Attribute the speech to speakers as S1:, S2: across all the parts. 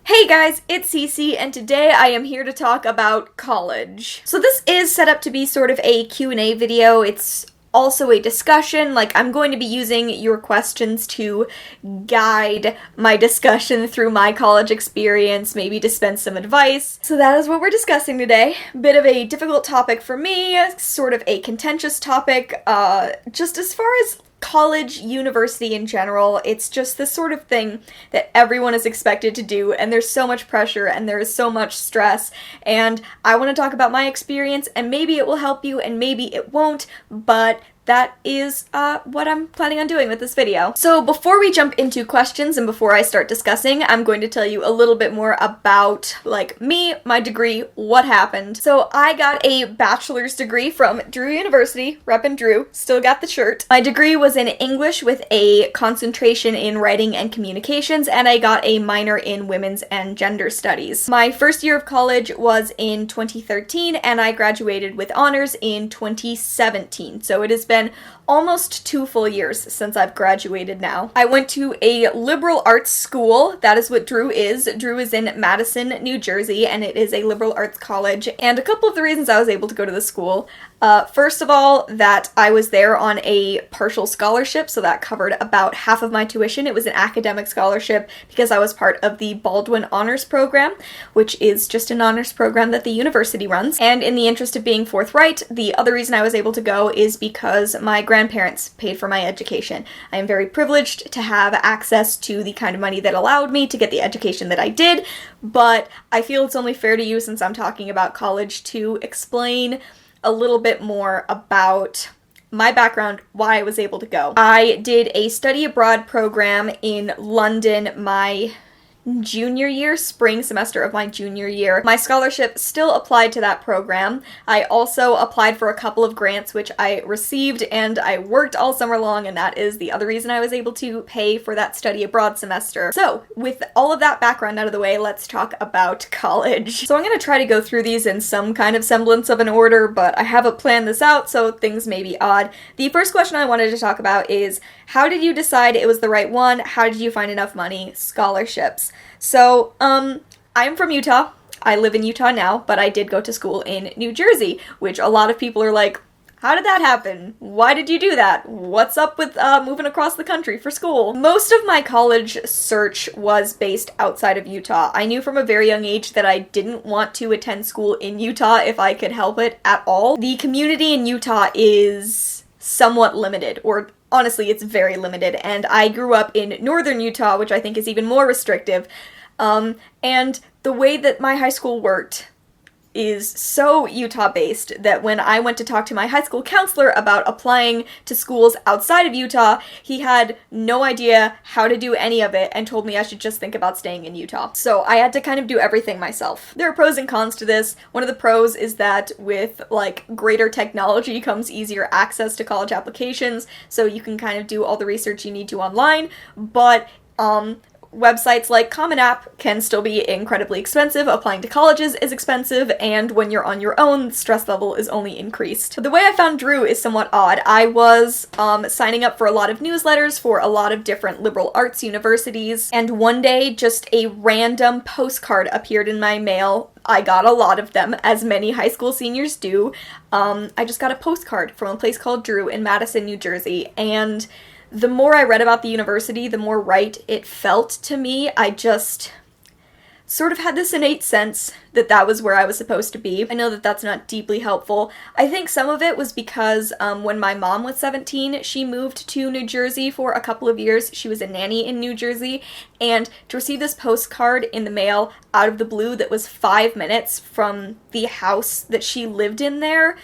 S1: Hey guys, it's Cece, and today I am here to talk about college. So this is set up to be sort of a Q&A video. It's also a discussion. I'm going to be using your questions to guide my discussion through my college experience, maybe dispense some advice. So that is what we're discussing today. Bit of a difficult topic for me, sort of a contentious topic, just as far as college, university in general. It's just this sort of thing that everyone is expected to do, and there's so much pressure and there is so much stress, and I want to talk about my experience, and maybe it will help you and maybe it won't, but that is what I'm planning on doing with this video. So before we jump into questions and before I start discussing, I'm going to tell you a little bit more about, me, my degree, what happened. So I got a bachelor's degree from Drew University, reppin' Drew, still got the shirt. My degree was in English with a concentration in writing and communications, and I got a minor in women's and gender studies. My first year of college was in 2013, and I graduated with honors in 2017, so it has been almost 2 full years since I've graduated now. I went to a liberal arts school. That is what Drew is. Drew is in Madison, New Jersey, and it is a liberal arts college. And a couple of the reasons I was able to go to the school. First of all, that I was there on a partial scholarship, so that covered about half of my tuition. It was an academic scholarship because I was part of the Baldwin Honors Program, which is just an honors program that the university runs. And in the interest of being forthright, the other reason I was able to go is because my grandparents paid for my education. I am very privileged to have access to the kind of money that allowed me to get the education that I did, but I feel it's only fair to you, since I'm talking about college, to explain a little bit more about my background, why I was able to go. I did a study abroad program in London my junior year, spring semester of my junior year. My scholarship still applied to that program. I also applied for a couple of grants, which I received, and I worked all summer long, and that is the other reason I was able to pay for that study abroad semester. So, with all of that background out of the way, let's talk about college. So I'm going to try to go through these in some kind of semblance of an order, but I haven't planned this out, so things may be odd. The first question I wanted to talk about is, how did you decide it was the right one? How did you find enough money? Scholarships. So, I'm from Utah. I live in Utah now, but I did go to school in New Jersey, which a lot of people are like, how did that happen? Why did you do that? What's up with moving across the country for school? Most of my college search was based outside of Utah. I knew from a very young age that I didn't want to attend school in Utah if I could help it at all. The community in Utah is somewhat limited, or honestly, it's very limited, and I grew up in northern Utah, which I think is even more restrictive, and the way that my high school worked is so Utah-based that when I went to talk to my high school counselor about applying to schools outside of Utah, he had no idea how to do any of it and told me I should just think about staying in Utah. So I had to kind of do everything myself. There are pros and cons to this. One of the pros is that with, greater technology comes easier access to college applications, so you can kind of do all the research you need to online, but, websites like Common App can still be incredibly expensive, applying to colleges is expensive, and when you're on your own, the stress level is only increased. The way I found Drew is somewhat odd. I was signing up for a lot of newsletters for a lot of different liberal arts universities, and one day just a random postcard appeared in my mail. I got a lot of them, as many high school seniors do. I just got a postcard from a place called Drew in Madison, New Jersey, and the more I read about the university, the more right it felt to me. I just sort of had this innate sense that that was where I was supposed to be. I know that that's not deeply helpful. I think some of it was because when my mom was 17, she moved to New Jersey for a couple of years. She was a nanny in New Jersey, and to receive this postcard in the mail out of the blue that was 5 minutes from the house that she lived in there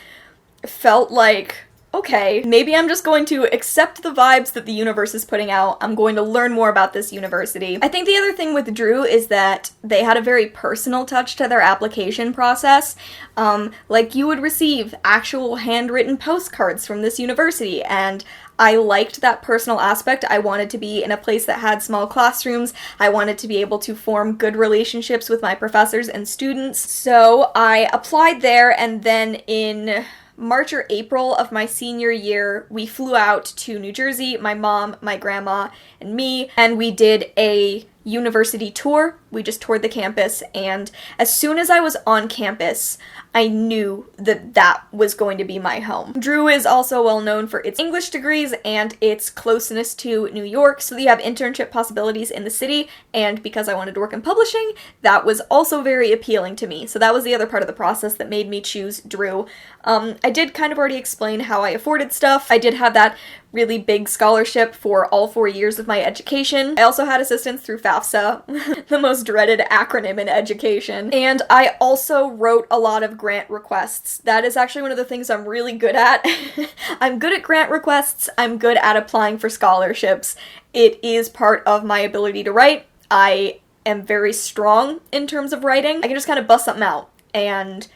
S1: felt like, okay, maybe I'm just going to accept the vibes that the universe is putting out. I'm going to learn more about this university. I think the other thing with Drew is that they had a very personal touch to their application process. You would receive actual handwritten postcards from this university, and I liked that personal aspect. I wanted to be in a place that had small classrooms. I wanted to be able to form good relationships with my professors and students. So I applied there, and then in March or April of my senior year, we flew out to New Jersey, my mom, my grandma, and me, and we did a university tour We just toured the campus, and as soon as I was on campus, I knew that that was going to be my home. Drew is also well known for its English degrees and its closeness to New York, so you have internship possibilities in the city, and because I wanted to work in publishing, that was also very appealing to me. So that was the other part of the process that made me choose Drew. I did kind of already explain how I afforded stuff. I did have that really big scholarship for all 4 years of my education. I also had assistance through FAFSA, the most dreaded acronym in education. And I also wrote a lot of grant requests. That is actually one of the things I'm really good at. I'm good at grant requests. I'm good at applying for scholarships. It is part of my ability to write. I am very strong in terms of writing. I can just kind of bust something out, and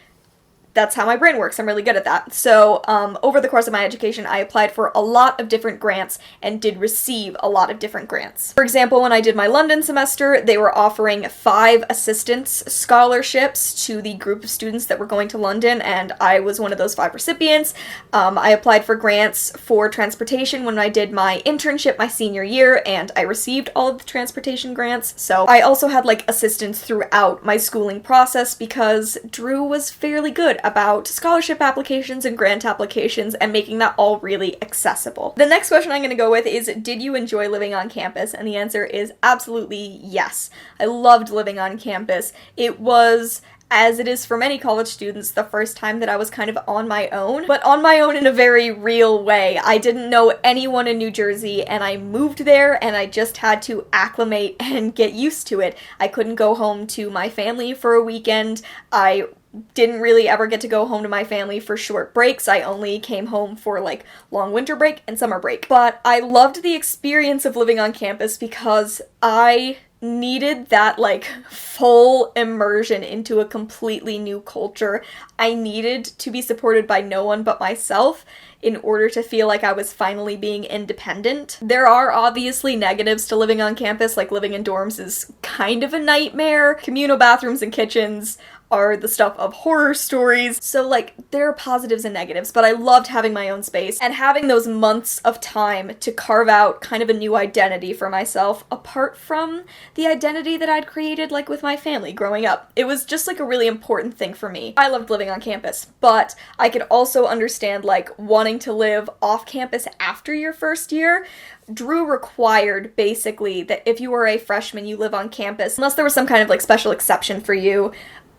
S1: that's how my brain works. I'm really good at that. So over the course of my education, I applied for a lot of different grants and did receive a lot of different grants. For example, when I did my London semester, they were offering 5 assistance scholarships to the group of students that were going to London, and I was one of those 5 recipients. I applied for grants for transportation when I did my internship my senior year, and I received all of the transportation grants. So I also had like assistance throughout my schooling process because Drew was fairly good about scholarship applications and grant applications and making that all really accessible. The next question I'm going to go with is, did you enjoy living on campus? And the answer is absolutely yes. I loved living on campus. It was, as it is for many college students, the first time that I was kind of on my own, but on my own in a very real way. I didn't know anyone in New Jersey, and I moved there, and I just had to acclimate and get used to it. I couldn't go home to my family for a weekend. I didn't really ever get to go home to my family for short breaks. I only came home for like long winter break and summer break. But I loved the experience of living on campus because I needed that like full immersion into a completely new culture. I needed to be supported by no one but myself in order to feel like I was finally being independent. There are obviously negatives to living on campus, like living in dorms is kind of a nightmare. Communal bathrooms and kitchens are the stuff of horror stories. So like there are positives and negatives, but I loved having my own space and having those months of time to carve out kind of a new identity for myself apart from the identity that I'd created like with my family growing up. It was just like a really important thing for me. I loved living on campus, but I could also understand like wanting to live off campus after your first year. Drew required basically that if you were a freshman, you live on campus, unless there was some kind of like special exception for you.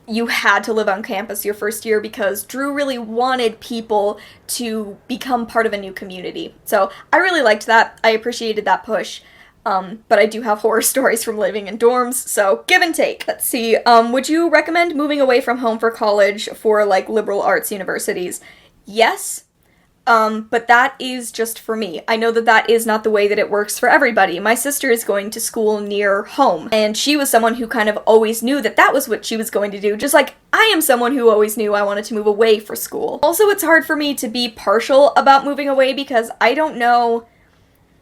S1: You had to live on campus your first year because Drew really wanted people to become part of a new community. So I really liked that. I appreciated that push. But I do have horror stories from living in dorms, so give and take. Let's see, would you recommend moving away from home for college for like liberal arts universities? Yes. But that is just for me. I know that that is not the way that it works for everybody. My sister is going to school near home, and she was someone who kind of always knew that that was what she was going to do, just like I am someone who always knew I wanted to move away for school. Also, it's hard for me to be partial about moving away because I don't know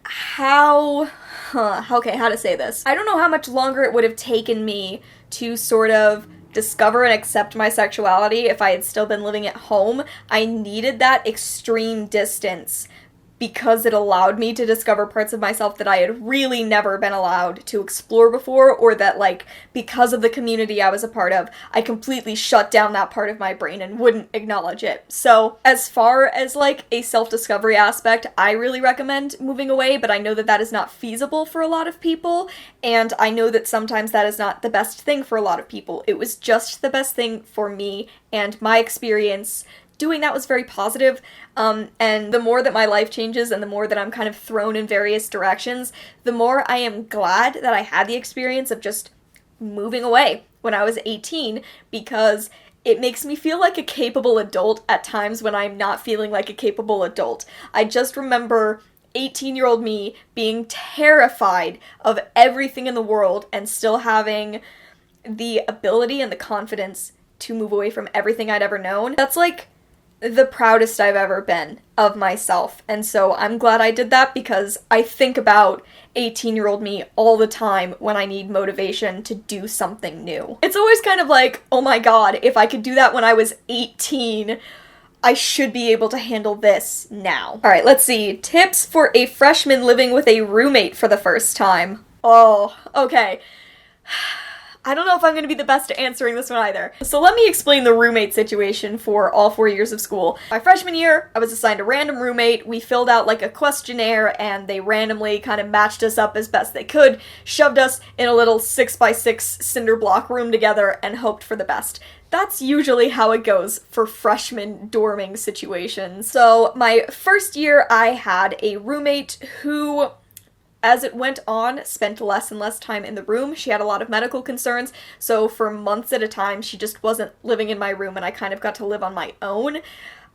S1: how to say this. I don't know how much longer it would have taken me to sort of discover and accept my sexuality if I had still been living at home. I needed that extreme distance because it allowed me to discover parts of myself that I had really never been allowed to explore before, or that, like, because of the community I was a part of, I completely shut down that part of my brain and wouldn't acknowledge it. So, as far as, like, a self-discovery aspect, I really recommend moving away, but I know that that is not feasible for a lot of people, and I know that sometimes that is not the best thing for a lot of people. It was just the best thing for me, and my experience doing that was very positive, and the more that my life changes and the more that I'm kind of thrown in various directions, the more I am glad that I had the experience of just moving away when I was 18, because it makes me feel like a capable adult at times when I'm not feeling like a capable adult. I just remember 18-year-old me being terrified of everything in the world and still having the ability and the confidence to move away from everything I'd ever known. That's like the proudest I've ever been of myself, and so I'm glad I did that because I think about 18-year-old me all the time when I need motivation to do something new. It's always kind of like, oh my god, if I could do that when I was 18, I should be able to handle this now. Alright, let's see. Tips for a freshman living with a roommate for the first time. Oh, okay. I don't know if I'm going to be the best at answering this one either. So let me explain the roommate situation for all 4 years of school. My freshman year, I was assigned a random roommate. We filled out like a questionnaire and they randomly kind of matched us up as best they could, shoved us in a little 6x6 cinder block room together and hoped for the best. That's usually how it goes for freshman dorming situations. So my first year, I had a roommate who, as it went on, spent less and less time in the room. She had a lot of medical concerns, so for months at a time, she just wasn't living in my room, and I kind of got to live on my own.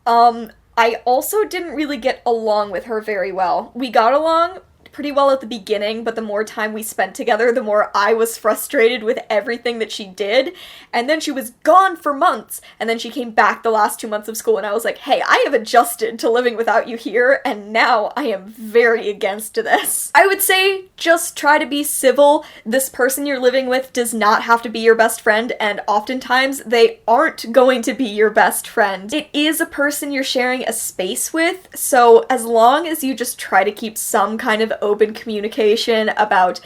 S1: I also didn't really get along with her very well. We got along pretty well at the beginning, but the more time we spent together, the more I was frustrated with everything that she did. And then she was gone for months, and then she came back the last 2 months of school, and I was like, hey, I have adjusted to living without you here, and now I am very against this. I would say just try to be civil. This person you're living with does not have to be your best friend, and oftentimes they aren't going to be your best friend. It is a person you're sharing a space with, so as long as you just try to keep some kind of open communication about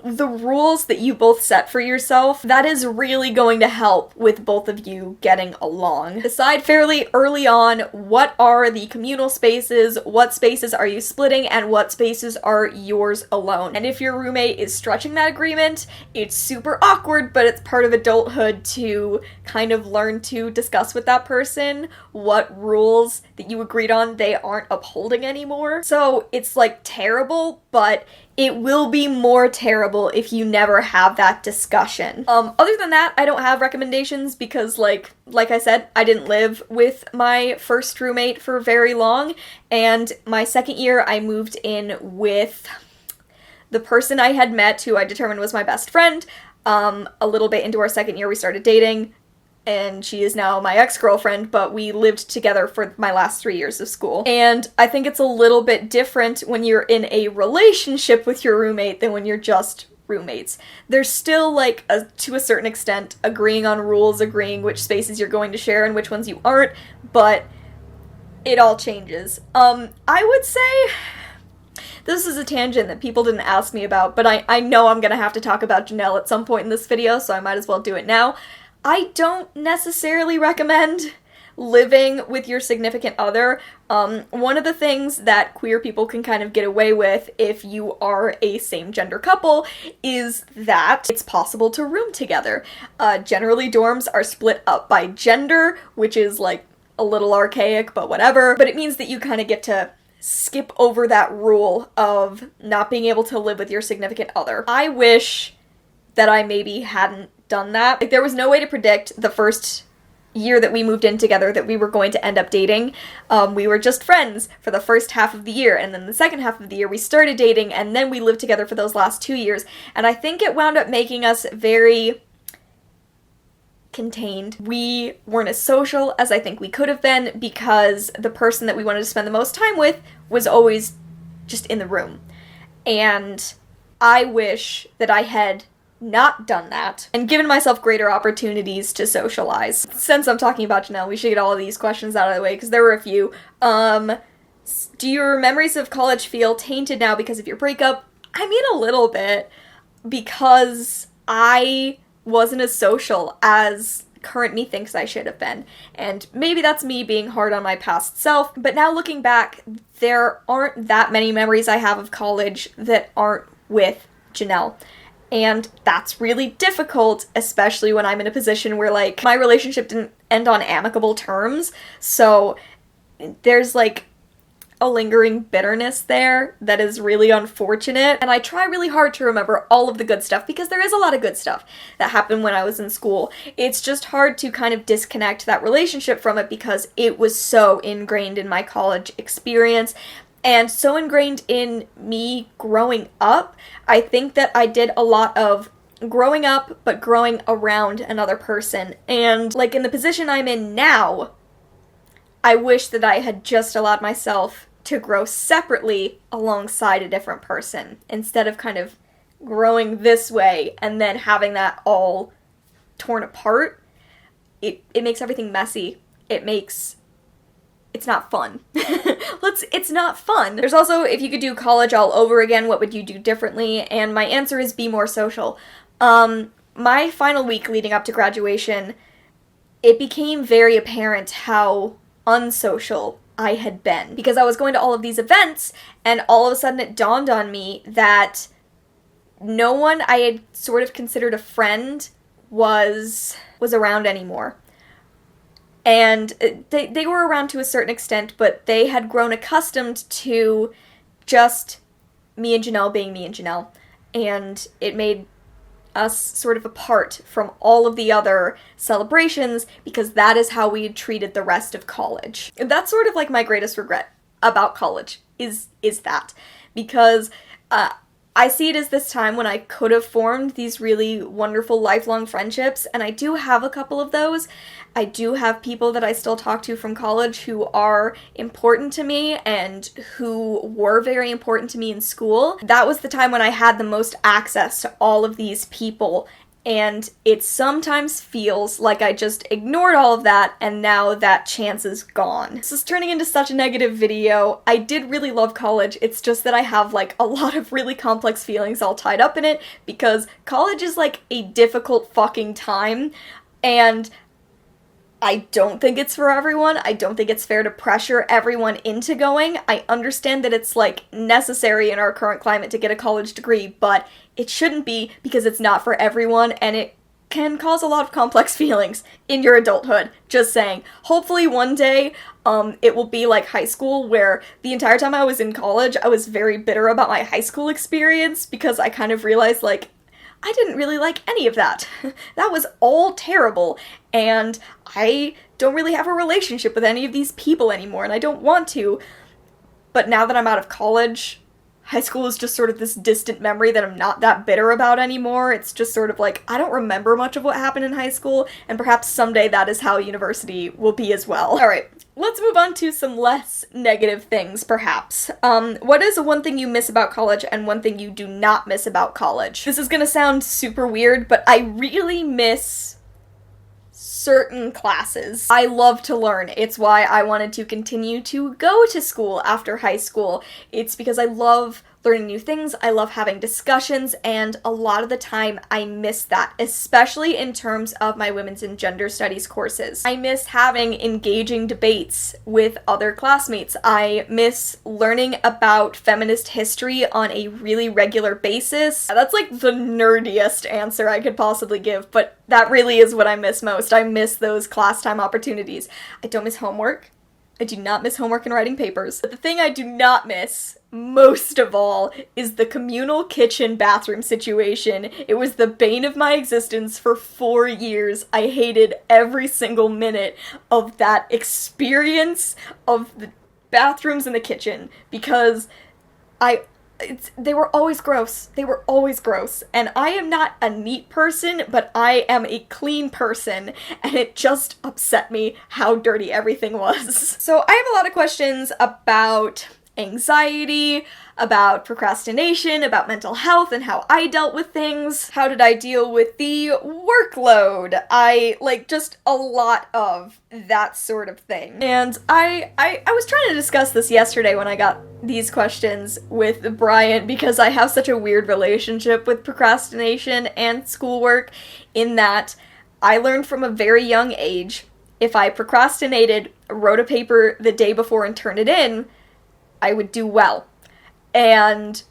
S1: the rules that you both set for yourself, that is really going to help with both of you getting along. Decide fairly early on what are the communal spaces, what spaces are you splitting, and what spaces are yours alone. And if your roommate is stretching that agreement, it's super awkward, but it's part of adulthood to kind of learn to discuss with that person what rules that you agreed on they aren't upholding anymore. So it's like terrible, but it will be more terrible if you never have that discussion. Other than that, I don't have recommendations because like I said, I didn't live with my first roommate for very long, and my second year I moved in with the person I had met who I determined was my best friend. A little bit into our second year we started dating, and she is now my ex-girlfriend, but we lived together for my last 3 years of school. And I think it's a little bit different when you're in a relationship with your roommate than when you're just roommates. There's still, like, to a certain extent, agreeing on rules, agreeing which spaces you're going to share and which ones you aren't, but it all changes. I would say this is a tangent that people didn't ask me about, but I know I'm gonna have to talk about Janelle at some point in this video, so I might as well do it now. I don't necessarily recommend living with your significant other. One of the things that queer people can kind of get away with if you are a same-gender couple is that it's possible to room together. Generally, dorms are split up by gender, which is like a little archaic, but whatever. But it means that you kind of get to skip over that rule of not being able to live with your significant other. I wish that I maybe hadn't done that. Like, there was no way to predict the first year that we moved in together that we were going to end up dating. We were just friends for the first half of the year, and then the second half of the year we started dating, and then we lived together for those last 2 years, and I think it wound up making us very contained. We weren't as social as I think we could have been because the person that we wanted to spend the most time with was always just in the room. And I wish that I had not done that and given myself greater opportunities to socialize. Since I'm talking about Janelle, we should get all of these questions out of the way because there were a few. Do your memories of college feel tainted now because of your breakup? I mean, a little bit, because I wasn't as social as current me thinks I should have been. And maybe that's me being hard on my past self, but now looking back, there aren't that many memories I have of college that aren't with Janelle. And that's really difficult, especially when I'm in a position where, like, my relationship didn't end on amicable terms, so there's, like, a lingering bitterness there that is really unfortunate, and I try really hard to remember all of the good stuff, because there is a lot of good stuff that happened when I was in school. It's just hard to kind of disconnect that relationship from it because it was so ingrained in my college experience, and so ingrained in me growing up. I think that I did a lot of growing up, but growing around another person. And, like, in the position I'm in now, I wish that I had just allowed myself to grow separately alongside a different person, instead of kind of growing this way and then having that all torn apart. It makes everything messy. It's not fun. It's not fun. There's also, if you could do college all over again, what would you do differently? And my answer is be more social. My my final week leading up to graduation, it became very apparent how unsocial I had been. Because I was going to all of these events, and all of a sudden it dawned on me that no one I had sort of considered a friend was around anymore. And they were around to a certain extent, but they had grown accustomed to just me and Janelle being me and Janelle. And it made us sort of apart from all of the other celebrations because that is how we had treated the rest of college. And that's sort of like my greatest regret about college is that. Because I see it as this time when I could have formed these really wonderful lifelong friendships, and I do have a couple of those. I do have people that I still talk to from college who are important to me and who were very important to me in school. That was the time when I had the most access to all of these people, and it sometimes feels like I just ignored all of that, and now that chance is gone. This is turning into such a negative video. I did really love college, it's just that I have like a lot of really complex feelings all tied up in it, because college is like a difficult fucking time, and I don't think it's for everyone. I don't think it's fair to pressure everyone into going. I understand that it's like necessary in our current climate to get a college degree, but it shouldn't be because it's not for everyone and it can cause a lot of complex feelings in your adulthood. Just saying. Hopefully one day it will be like high school, where the entire time I was in college I was very bitter about my high school experience because I kind of realized like I didn't really like any of that. That was all terrible, and I don't really have a relationship with any of these people anymore, and I don't want to. But now that I'm out of college, high school is just sort of this distant memory that I'm not that bitter about anymore. It's just sort of like, I don't remember much of what happened in high school, and perhaps someday that is how university will be as well. Alright, let's move on to some less negative things, perhaps. What is one thing you miss about college and one thing you do not miss about college? This is gonna sound super weird, but I really miss certain classes. I love to learn. It's why I wanted to continue to go to school after high school. It's because I love learning new things, I love having discussions, and a lot of the time I miss that, especially in terms of my women's and gender studies courses. I miss having engaging debates with other classmates. I miss learning about feminist history on a really regular basis. That's like the nerdiest answer I could possibly give, but that really is what I miss most. I miss those class time opportunities. I don't miss homework. I do not miss homework and writing papers. But the thing I do not miss, most of all, is the communal kitchen bathroom situation. It was the bane of my existence for 4 years. I hated every single minute of that experience of the bathrooms in the kitchen because they were always gross. They were always gross. And I am not a neat person, but I am a clean person, and it just upset me how dirty everything was. So I have a lot of questions about anxiety, about procrastination, about mental health and how I dealt with things. How did I deal with the workload? Just a lot of that sort of thing. And I was trying to discuss this yesterday when I got these questions with Brian, because I have such a weird relationship with procrastination and schoolwork, in that I learned from a very young age, if I procrastinated, wrote a paper the day before and turned it in, I would do well. And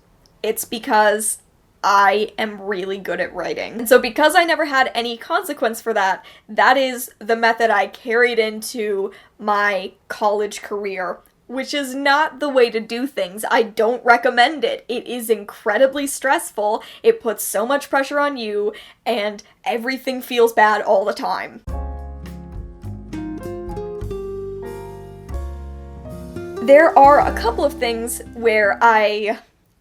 S1: it's because I am really good at writing. And so because I never had any consequence for that, that is the method I carried into my college career, which is not the way to do things. I don't recommend it. It is incredibly stressful. It puts so much pressure on you, and everything feels bad all the time. There are a couple of things where I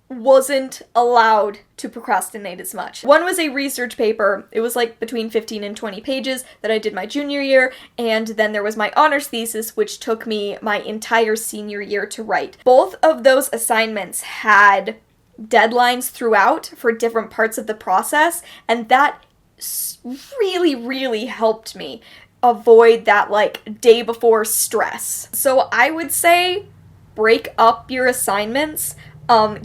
S1: wasn't allowed to procrastinate as much. One was a research paper. It was like between 15 and 20 pages that I did my junior year, and then there was my honors thesis, which took me my entire senior year to write. Both of those assignments had deadlines throughout for different parts of the process, and that really, really helped me avoid that day before stress. So I would say break up your assignments,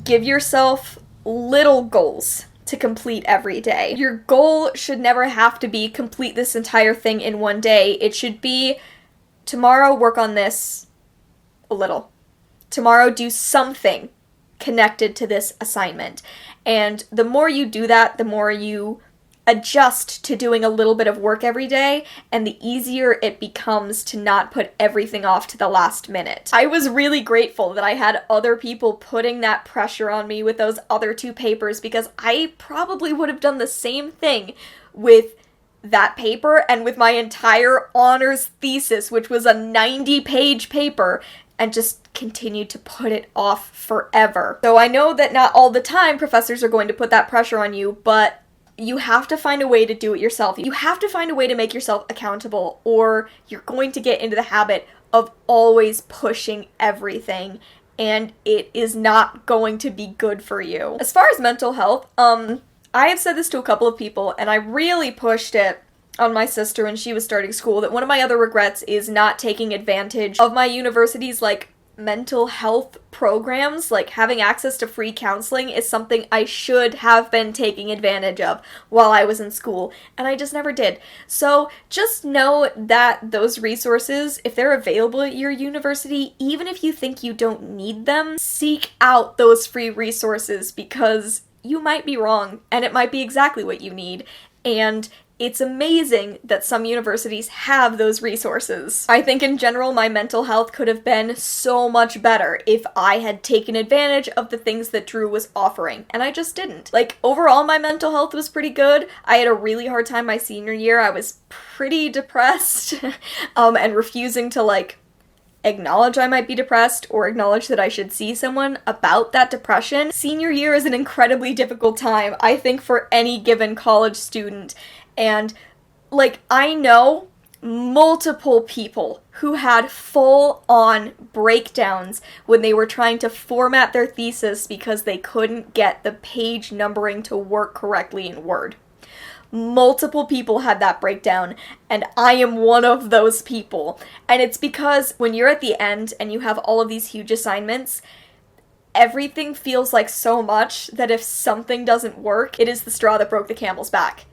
S1: give yourself little goals to to complete every day. Your goal should never have to be complete this entire thing in one day. It should be tomorrow work on this a little. Tomorrow do something connected to this assignment. And the more you do that, the more you adjust to doing a little bit of work every day, and the easier it becomes to not put everything off to the last minute. I was really grateful that I had other people putting that pressure on me with those other 2 papers, because I probably would have done the same thing with that paper and with my entire honors thesis, which was a 90-page paper, and just continued to put it off forever. So I know that not all the time professors are going to put that pressure on you, but you have to find a way to do it yourself. You have to find a way to make yourself accountable, or you're going to get into the habit of always pushing everything, and it is not going to be good for you. As far as mental health, I have said this to a couple of people, and I really pushed it on my sister when she was starting school, that one of my other regrets is not taking advantage of my university's, mental health programs. Having access to free counseling is something I should have been taking advantage of while I was in school, and I just never did. So just know that those resources, if they're available at your university, even if you think you don't need them, seek out those free resources, because you might be wrong, and it might be exactly what you need, and it's amazing that some universities have those resources. I think in general my mental health could have been so much better if I had taken advantage of the things that Drew was offering, and I just didn't. Overall my mental health was pretty good. I had a really hard time my senior year. I was pretty depressed and refusing to acknowledge I might be depressed or acknowledge that I should see someone about that depression. Senior year is an incredibly difficult time, I think, for any given college student. And, I know multiple people who had full-on breakdowns when they were trying to format their thesis because they couldn't get the page numbering to work correctly in Word. Multiple people had that breakdown, and I am one of those people. And it's because when you're at the end and you have all of these huge assignments, everything feels like so much that if something doesn't work, it is the straw that broke the camel's back.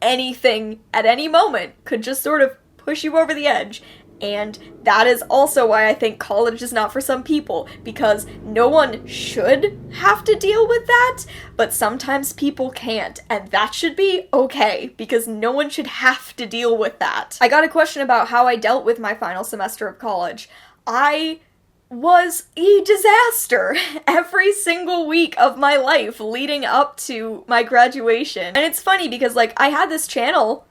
S1: Anything at any moment could just sort of push you over the edge. And that is also why I think college is not for some people, because no one should have to deal with that, but sometimes people can't, and that should be okay, because no one should have to deal with that. I got a question about how I dealt with my final semester of college. I was a disaster every single week of my life leading up to my graduation. And it's funny because, I had this channel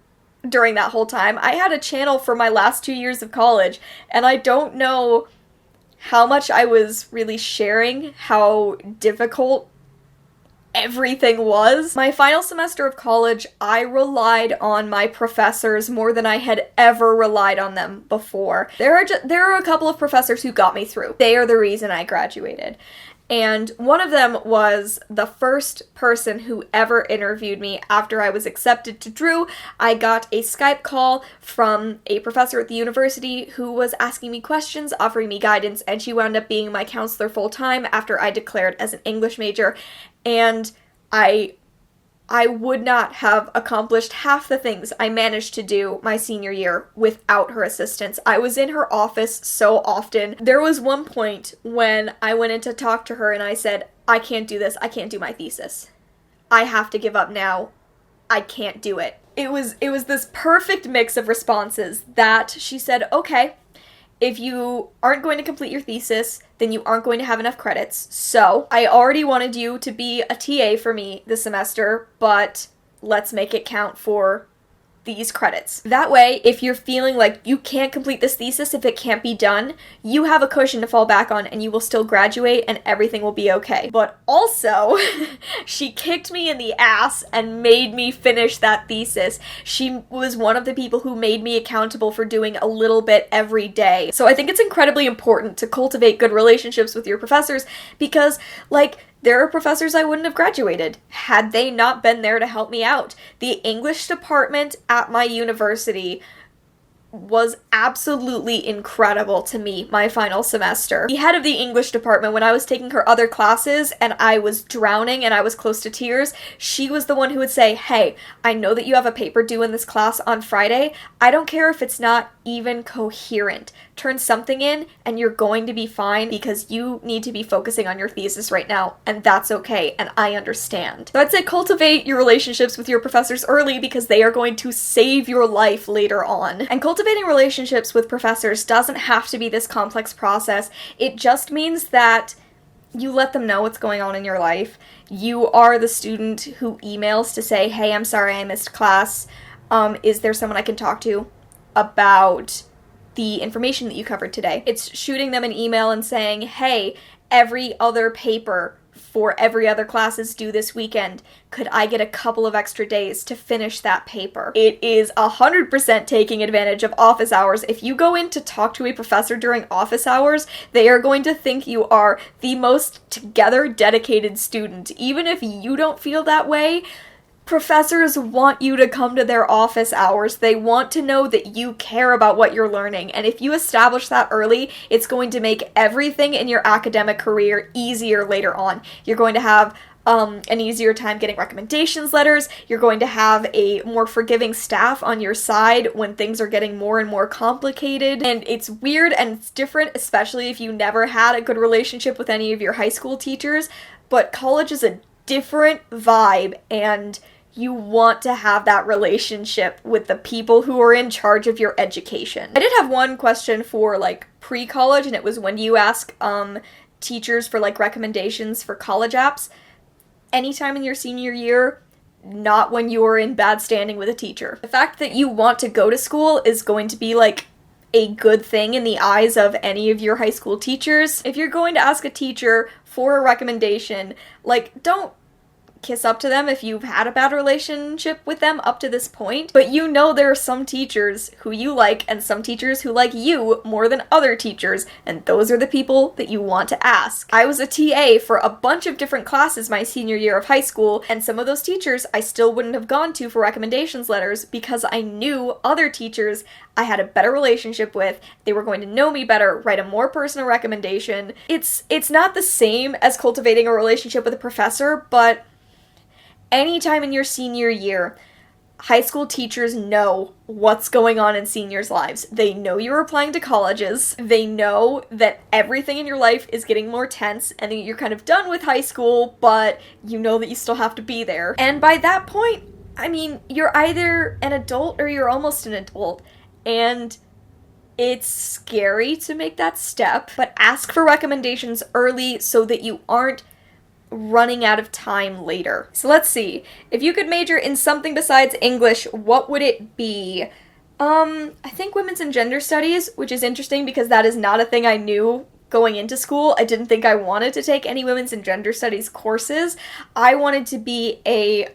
S1: during that whole time. I had a channel for my last 2 years of college, and I don't know how much I was really sharing how difficult everything was. My final semester of college, I relied on my professors more than I had ever relied on them before. There are a couple of professors who got me through. They are the reason I graduated. And one of them was the first person who ever interviewed me after I was accepted to Drew. I got a Skype call from a professor at the university who was asking me questions, offering me guidance, and she wound up being my counselor full-time after I declared as an English major. And I would not have accomplished half the things I managed to do my senior year without her assistance. I was in her office so often. There was one point when I went in to talk to her and I said, I can't do this. I can't do my thesis. I have to give up now. I can't do it. It was this perfect mix of responses that she said, okay, if you aren't going to complete your thesis, then you aren't going to have enough credits. So I already wanted you to be a TA for me this semester, but let's make it count for these credits. That way, if you're feeling like you can't complete this thesis if it can't be done, you have a cushion to fall back on and you will still graduate and everything will be okay. But also, she kicked me in the ass and made me finish that thesis. She was one of the people who made me accountable for doing a little bit every day. So I think it's incredibly important to cultivate good relationships with your professors because, there are professors I wouldn't have graduated had they not been there to help me out. The English department at my university was absolutely incredible to me my final semester. The head of the English department, when I was taking her other classes and I was drowning and I was close to tears, she was the one who would say, hey, I know that you have a paper due in this class on Friday. I don't care if it's not even coherent. Turn something in and you're going to be fine because you need to be focusing on your thesis right now, and that's okay, and I understand. So I'd say cultivate your relationships with your professors early because they are going to save your life later on. And cultivating relationships with professors doesn't have to be this complex process. It just means that you let them know what's going on in your life. You are the student who emails to say, hey, I'm sorry I missed class. Is there someone I can talk to about the information that you covered today? It's shooting them an email and saying, hey, every other paper for every other class is due this weekend. Could I get a couple of extra days to finish that paper? It is 100% taking advantage of office hours. If you go in to talk to a professor during office hours, they are going to think you are the most together, dedicated student. Even if you don't feel that way, professors want you to come to their office hours. They want to know that you care about what you're learning. And if you establish that early, it's going to make everything in your academic career easier later on. You're going to have an easier time getting recommendations letters. You're going to have a more forgiving staff on your side when things are getting more and more complicated. And it's weird and it's different, especially if you never had a good relationship with any of your high school teachers. But college is a different vibe, and you want to have that relationship with the people who are in charge of your education. I did have one question for like pre-college, and it was, when do you ask teachers for like recommendations for college apps? Anytime in your senior year, not when you are in bad standing with a teacher. The fact that you want to go to school is going to be like a good thing in the eyes of any of your high school teachers. If you're going to ask a teacher for a recommendation, like, don't kiss up to them if you've had a bad relationship with them up to this point, but you know there are some teachers who you like and some teachers who like you more than other teachers, and those are the people that you want to ask. I was a TA for a bunch of different classes my senior year of high school, and some of those teachers I still wouldn't have gone to for recommendations letters because I knew other teachers I had a better relationship with. They were going to know me better, write a more personal recommendation. It's not the same as cultivating a relationship with a professor, but anytime in your senior year, high school teachers know what's going on in seniors' lives. They know you're applying to colleges. They know that everything in your life is getting more tense and that you're kind of done with high school, but you know that you still have to be there. And by that point, I mean, you're either an adult or you're almost an adult. And it's scary to make that step, but ask for recommendations early so that you aren't running out of time later. So let's see. If you could major in something besides English, what would it be? I think women's and gender studies, which is interesting because that is not a thing I knew going into school. I didn't think I wanted to take any women's and gender studies courses. I wanted to be a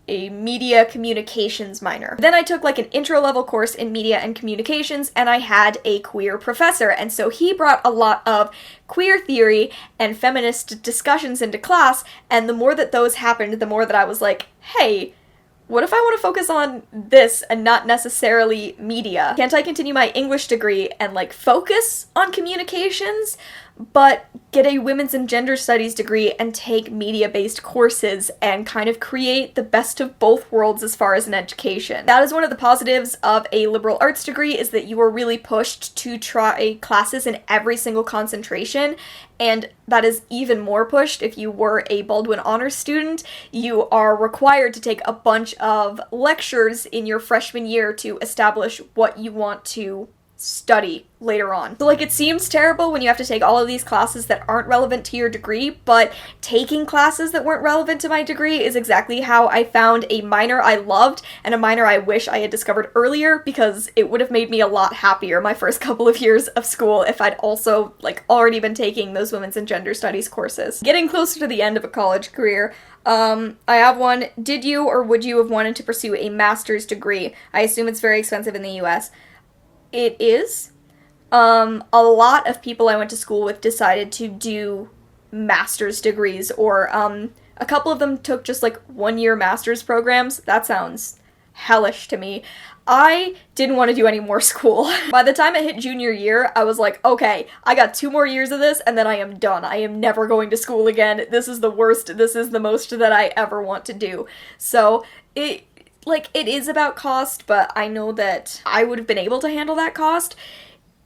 S1: media communications minor. Then I took like an intro level course in media and communications, and I had a queer professor, and so he brought a lot of queer theory and feminist discussions into class, and the more that those happened, the more that I was like, hey, what if I want to focus on this and not necessarily media? Can't I continue my English degree and like focus on communications, but get a women's and gender studies degree and take media-based courses and kind of create the best of both worlds as far as an education? That is one of the positives of a liberal arts degree, is that you are really pushed to try classes in every single concentration, and that is even more pushed if you were a Baldwin Honors student. You are required to take a bunch of lectures in your freshman year to establish what you want to study later on. So like, it seems terrible when you have to take all of these classes that aren't relevant to your degree, but taking classes that weren't relevant to my degree is exactly how I found a minor I loved and a minor I wish I had discovered earlier, because it would have made me a lot happier my first couple of years of school if I'd also like already been taking those women's and gender studies courses. Getting closer to the end of a college career, I have one. Did you or would you have wanted to pursue a master's degree? I assume it's very expensive in the US. It is. A lot of people I went to school with decided to do master's degrees, or a couple of them took just like 1-year master's programs. That sounds hellish to me. I didn't want to do any more school. By the time I hit junior year, I was like, okay, I got 2 more years of this and then I am done. I am never going to school again. This is the worst. This is the most that I ever want to do. So it is about cost, but I know that I would have been able to handle that cost.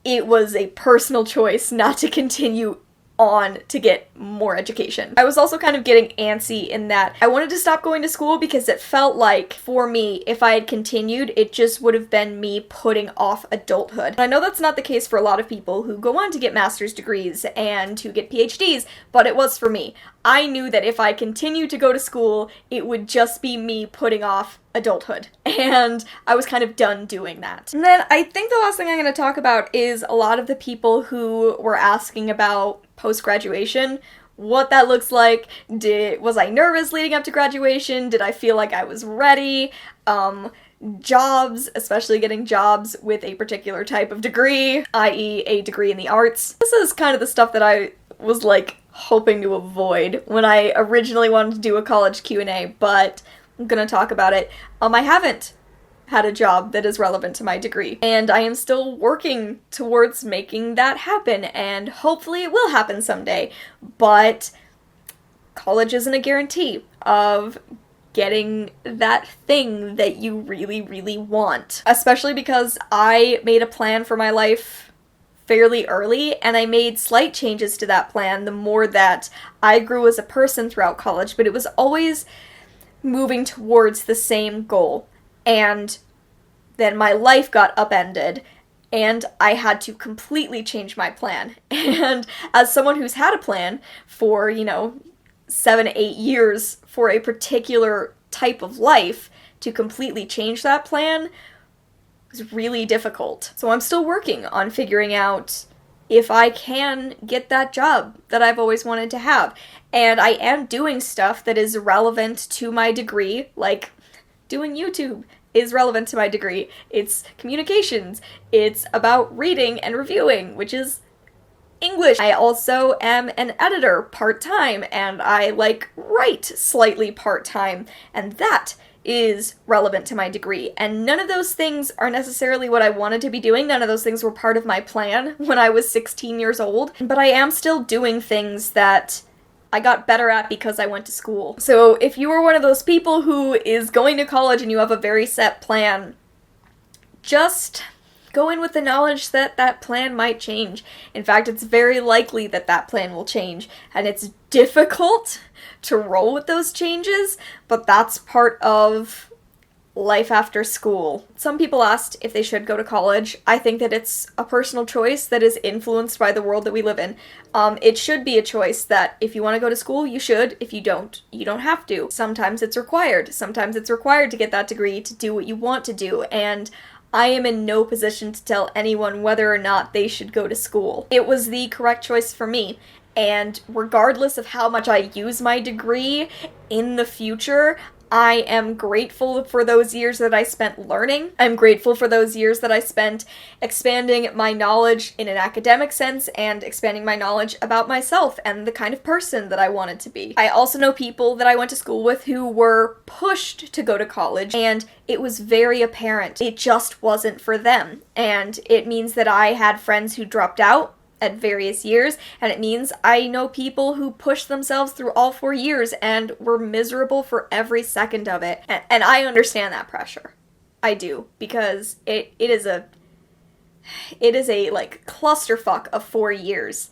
S1: It was a personal choice not to continue on to get more education. I was also kind of getting antsy in that I wanted to stop going to school because it felt like, for me, if I had continued, it just would have been me putting off adulthood. And I know that's not the case for a lot of people who go on to get master's degrees and who get PhDs, but it was for me. I knew that if I continued to go to school, it would just be me putting off adulthood. And I was kind of done doing that. And then I think the last thing I'm going to talk about is a lot of the people who were asking about post-graduation, what that looks like. Was I nervous leading up to graduation? Did I feel like I was ready? Jobs, especially getting jobs with a particular type of degree, i.e. a degree in the arts. This is kind of the stuff that I was like hoping to avoid when I originally wanted to do a college Q&A, but I'm gonna talk about it. I haven't had a job that is relevant to my degree, and I am still working towards making that happen, and hopefully it will happen someday, but college isn't a guarantee of getting that thing that you really, really want. Especially because I made a plan for my life fairly early, and I made slight changes to that plan the more that I grew as a person throughout college, but it was always moving towards the same goal. And then my life got upended, and I had to completely change my plan. And as someone who's had a plan for, 7 to 8 years for a particular type of life, to completely change that plan was really difficult. So I'm still working on figuring out if I can get that job that I've always wanted to have. And I am doing stuff that is relevant to my degree, like doing YouTube is relevant to my degree. It's communications. It's about reading and reviewing, which is English. I also am an editor part-time, and I write slightly part-time, and that is relevant to my degree. And none of those things are necessarily what I wanted to be doing. None of those things were part of my plan when I was 16 years old, but I am still doing things that I got better at because I went to school. So if you are one of those people who is going to college and you have a very set plan, just go in with the knowledge that that plan might change. In fact, it's very likely that that plan will change, and it's difficult to roll with those changes, but that's part of life after school. Some people asked if they should go to college. I think that it's a personal choice that is influenced by the world that we live in. It should be a choice that if you want to go to school, you should. If you don't, you don't have to. Sometimes it's required. Sometimes it's required to get that degree to do what you want to do, and I am in no position to tell anyone whether or not they should go to school. It was the correct choice for me, and regardless of how much I use my degree in the future, I am grateful for those years that I spent learning. I'm grateful for those years that I spent expanding my knowledge in an academic sense and expanding my knowledge about myself and the kind of person that I wanted to be. I also know people that I went to school with who were pushed to go to college, and it was very apparent it just wasn't for them. And it means that I had friends who dropped out at various years, and it means I know people who pushed themselves through all 4 years and were miserable for every second of it. And I understand that pressure. I do, because it is a clusterfuck of 4 years.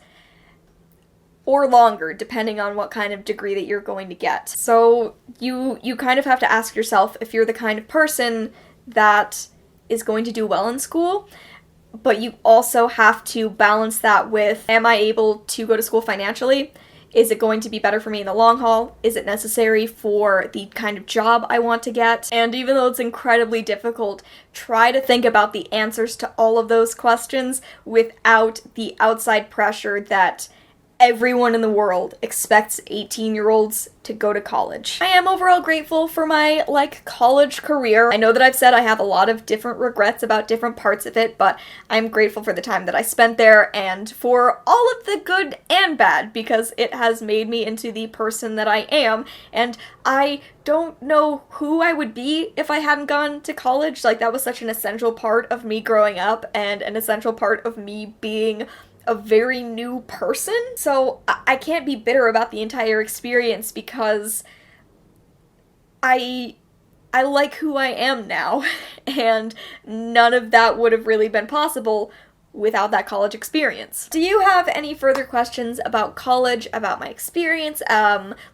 S1: Or longer, depending on what kind of degree that you're going to get. So you kind of have to ask yourself if you're the kind of person that is going to do well in school, but you also have to balance that with, am I able to go to school financially? Is it going to be better for me in the long haul? Is it necessary for the kind of job I want to get? And even though it's incredibly difficult, try to think about the answers to all of those questions without the outside pressure that everyone in the world expects 18-year-olds to go to college. I am overall grateful for my, college career. I know that I've said I have a lot of different regrets about different parts of it, but I'm grateful for the time that I spent there and for all of the good and bad, because it has made me into the person that I am, and I don't know who I would be if I hadn't gone to college. That was such an essential part of me growing up and an essential part of me being a very new person. So I can't be bitter about the entire experience because I like who I am now, and none of that would have really been possible without that college experience. Do you have any further questions about college, about my experience,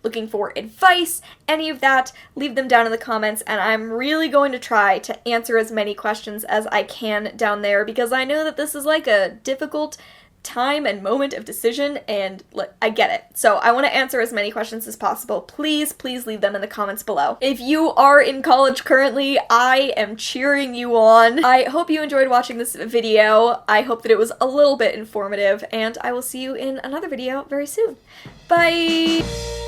S1: looking for advice, any of that? Leave them down in the comments, and I'm really going to try to answer as many questions as I can down there, because I know that this is a difficult time and moment of decision, and I get it. So I want to answer as many questions as possible. Please leave them in the comments below. If you are in college currently, I am cheering you on. I hope you enjoyed watching this video. I hope that it was a little bit informative, and I will see you in another video very soon. Bye!